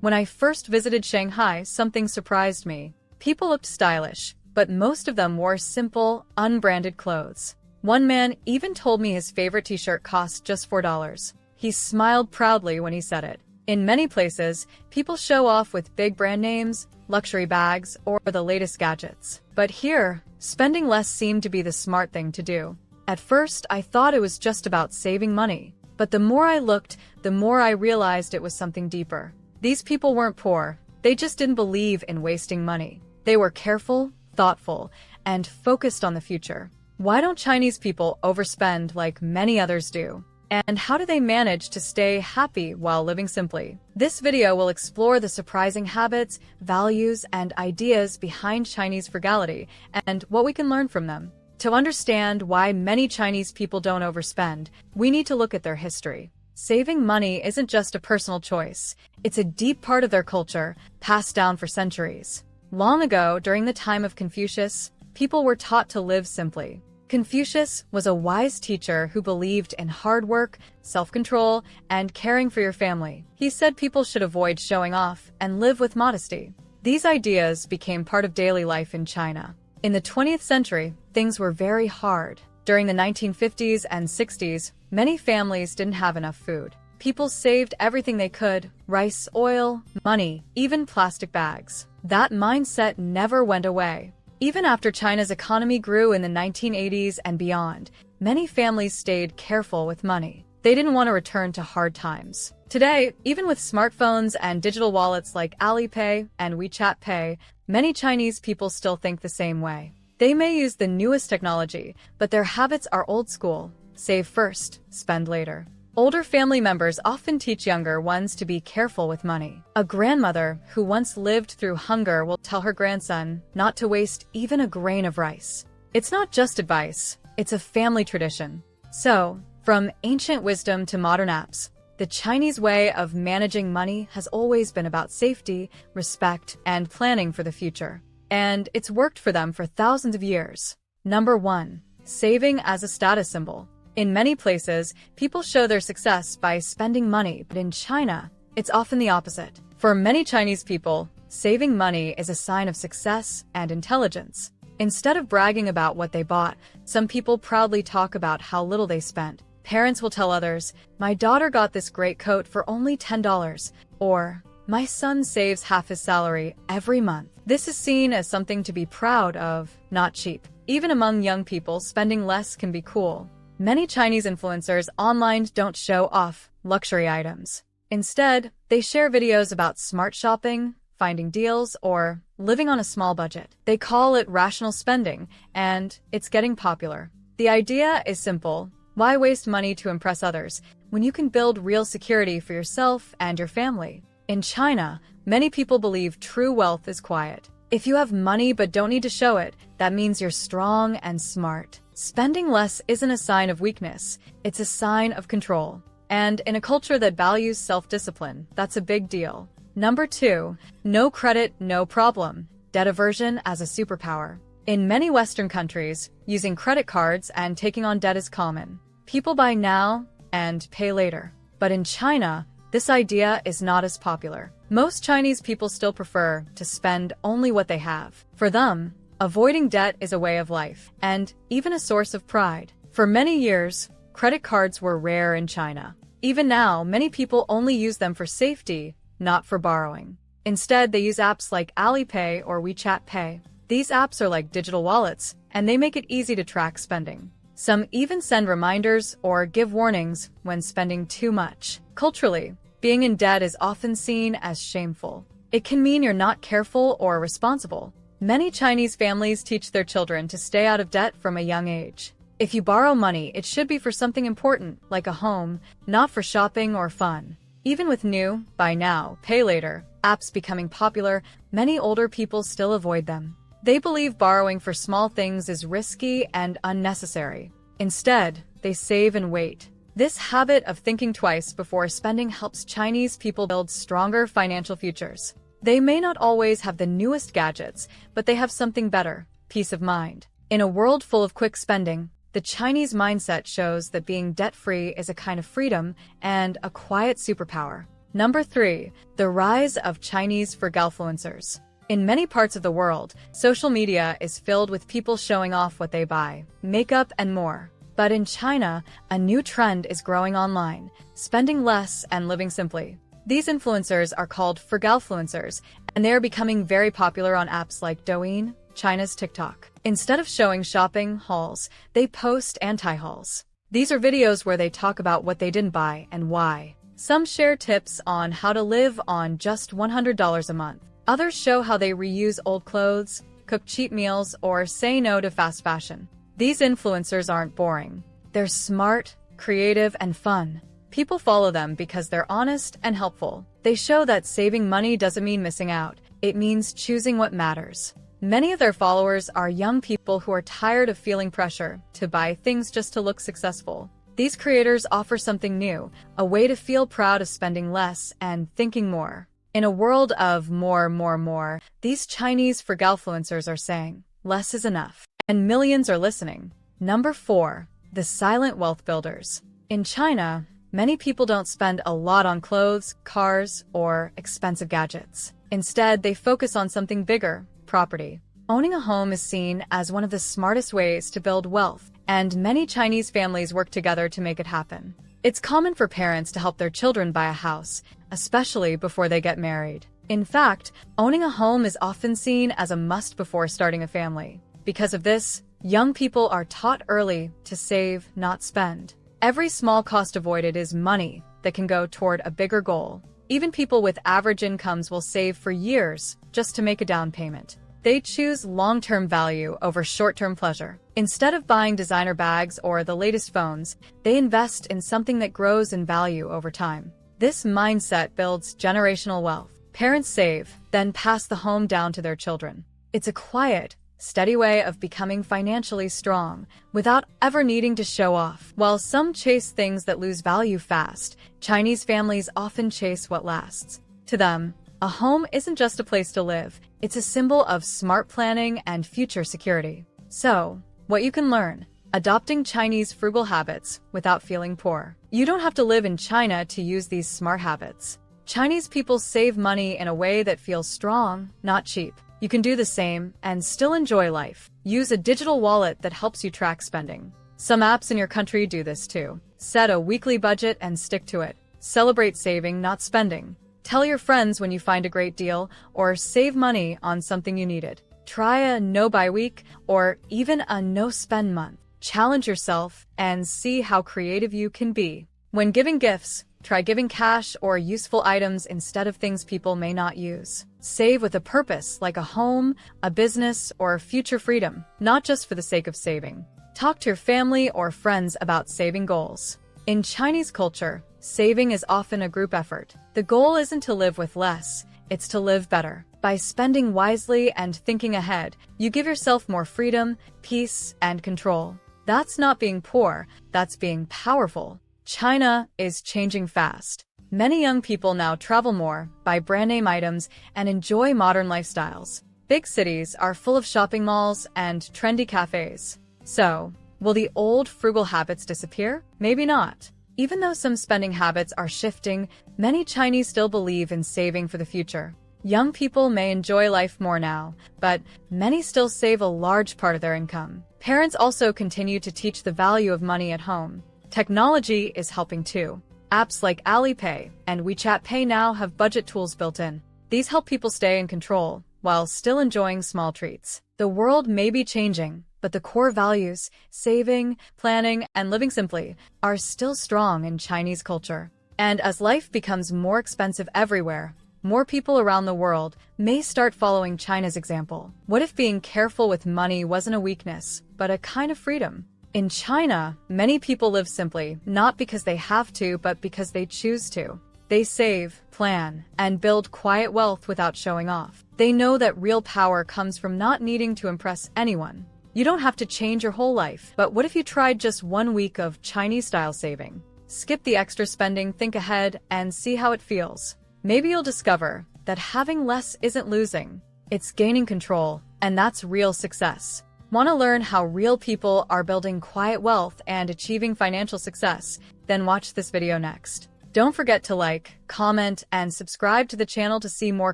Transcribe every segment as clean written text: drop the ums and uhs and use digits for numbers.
When I first visited Shanghai, something surprised me. People looked stylish, but most of them wore simple, unbranded clothes. One man even told me his favorite t-shirt cost just $4. He smiled proudly when he said it. In many places, people show off with big brand names, luxury bags, or the latest gadgets. But here, spending less seemed to be the smart thing to do. At first, I thought it was just about saving money. But the more I looked, the more I realized it was something deeper. These people weren't poor. They just didn't believe in wasting money. They were careful, thoughtful, and focused on the future. Why don't Chinese people overspend like many others do? And how do they manage to stay happy while living simply? This video will explore the surprising habits, values, and ideas behind Chinese frugality and what we can learn from them. To understand why many Chinese people don't overspend, we need to look at their history. Saving money isn't just a personal choice. It's a deep part of their culture, passed down for centuries. Long ago, during the time of Confucius, people were taught to live simply. Confucius was a wise teacher who believed in hard work, self-control, and caring for your family. He said people should avoid showing off and live with modesty. These ideas became part of daily life in China. In the 20th century, things were very hard. During the 1950s and 60s, many families didn't have enough food. People saved everything they could: rice, oil, money, even plastic bags. That mindset never went away. Even after China's economy grew in the 1980s and beyond, many families stayed careful with money. They didn't want to return to hard times. Today, even with smartphones and digital wallets like Alipay and WeChat Pay, many Chinese people still think the same way. They may use the newest technology, but their habits are old school. Save first, spend later. Older family members often teach younger ones to be careful with money. A grandmother who once lived through hunger will tell her grandson not to waste even a grain of rice. It's not just advice, it's a family tradition. So, from ancient wisdom to modern apps, the Chinese way of managing money has always been about safety, respect, and planning for the future. And it's worked for them for thousands of years. Number 1. Saving as a status symbol. In many places, people show their success by spending money, but in China, it's often the opposite. For many Chinese people, saving money is a sign of success and intelligence. Instead of bragging about what they bought, some people proudly talk about how little they spent. Parents will tell others, "My daughter got this great coat for only $10," or "My son saves half his salary every month." This is seen as something to be proud of, not cheap. Even among young people, spending less can be cool. Many Chinese influencers online don't show off luxury items. Instead, they share videos about smart shopping, finding deals, or living on a small budget. They call it rational spending, and it's getting popular. The idea is simple. Why waste money to impress others when you can build real security for yourself and your family? In China, many people believe true wealth is quiet. If you have money but don't need to show it, that means you're strong and smart. Spending less isn't a sign of weakness, it's a sign of control. And in a culture that values self-discipline, that's a big deal. Number 2, no credit, no problem. Debt aversion as a superpower. In many Western countries, using credit cards and taking on debt is common. People buy now and pay later. But in China, this idea is not as popular. Most Chinese people still prefer to spend only what they have. For them, avoiding debt is a way of life, and even a source of pride. For many years, credit cards were rare in China. Even now, many people only use them for safety, not for borrowing. Instead, they use apps like Alipay or WeChat Pay. These apps are like digital wallets, and they make it easy to track spending. Some even send reminders or give warnings when spending too much. Culturally, being in debt is often seen as shameful. It can mean you're not careful or responsible. Many Chinese families teach their children to stay out of debt from a young age. If you borrow money, it should be for something important, like a home, not for shopping or fun. Even with new, buy now, pay later, apps becoming popular, many older people still avoid them. They believe borrowing for small things is risky and unnecessary. Instead, they save and wait. This habit of thinking twice before spending helps Chinese people build stronger financial futures. They may not always have the newest gadgets, but they have something better: peace of mind. In a world full of quick spending, the Chinese mindset shows that being debt-free is a kind of freedom and a quiet superpower. Number 3. The rise of Chinese frugalfluencers. In many parts of the world, social media is filled with people showing off what they buy, makeup, and more. But in China, a new trend is growing online: spending less and living simply. These influencers are called frugalfluencers, and they are becoming very popular on apps like Douyin, China's TikTok. Instead of showing shopping hauls, they post anti-hauls. These are videos where they talk about what they didn't buy and why. Some share tips on how to live on just $100 a month. Others show how they reuse old clothes, cook cheap meals, or say no to fast fashion. These influencers aren't boring. They're smart, creative, and fun. People follow them because they're honest and helpful. They show that saving money doesn't mean missing out. It means choosing what matters. Many of their followers are young people who are tired of feeling pressure to buy things just to look successful. These creators offer something new, a way to feel proud of spending less and thinking more. In a world of more, these Chinese frugalfluencers are saying, less is enough. And millions are listening. Number 4. The silent wealth builders. In China, many people don't spend a lot on clothes, cars, or expensive gadgets. Instead, they focus on something bigger: property. Owning a home is seen as one of the smartest ways to build wealth, and many Chinese families work together to make it happen. It's common for parents to help their children buy a house, especially before they get married. In fact, owning a home is often seen as a must before starting a family. Because of this, young people are taught early to save, not spend. Every small cost avoided is money that can go toward a bigger goal. Even people with average incomes will save for years just to make a down payment. They choose long-term value over short-term pleasure. Instead of buying designer bags or the latest phones, they invest in something that grows in value over time. This mindset builds generational wealth. Parents save, then pass the home down to their children. It's a quiet, steady way of becoming financially strong without ever needing to show off. While some chase things that lose value fast, Chinese families often chase what lasts. To them, a home isn't just a place to live, it's a symbol of smart planning and future security. So, what you can learn: adopting Chinese frugal habits without feeling poor. You don't have to live in China to use these smart habits. Chinese people save money in a way that feels strong, not cheap. You can do the same and still enjoy life. Use a digital wallet that helps you track spending. Some apps in your country do this too. Set a weekly budget and stick to it. Celebrate saving, not spending. Tell your friends when you find a great deal, or save money on something you needed. Try a no-buy week or even a no-spend month. Challenge yourself and see how creative you can be. When giving gifts, try giving cash or useful items instead of things people may not use. Save with a purpose, like a home, a business, or future freedom, not just for the sake of saving. Talk to your family or friends about saving goals. In Chinese culture, saving is often a group effort. The goal isn't to live with less, it's to live better. By spending wisely and thinking ahead, you give yourself more freedom, peace, and control. That's not being poor, that's being powerful. China is changing fast. Many young people now travel more, buy brand name items, and enjoy modern lifestyles. Big cities are full of shopping malls and trendy cafes. So, will the old frugal habits disappear? Maybe not. Even though some spending habits are shifting, many Chinese still believe in saving for the future. Young people may enjoy life more now, but many still save a large part of their income. Parents also continue to teach the value of money at home. Technology is helping too. Apps like Alipay and WeChat Pay now have budget tools built in. These help people stay in control while still enjoying small treats. The world may be changing, but the core values, saving, planning, and living simply, are still strong in Chinese culture. And as life becomes more expensive everywhere, more people around the world may start following China's example. What if being careful with money wasn't a weakness, but a kind of freedom? In China, many people live simply, not because they have to, but because they choose to. They save, plan, and build quiet wealth without showing off. They know that real power comes from not needing to impress anyone. You don't have to change your whole life, but what if you tried just 1 week of Chinese-style saving? Skip the extra spending, think ahead, and see how it feels. Maybe you'll discover that having less isn't losing, it's gaining control, and that's real success. Want to learn how real people are building quiet wealth and achieving financial success? Then watch this video next. Don't forget to like, comment, and subscribe to the channel to see more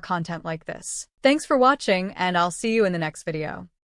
content like this. Thanks for watching, and I'll see you in the next video.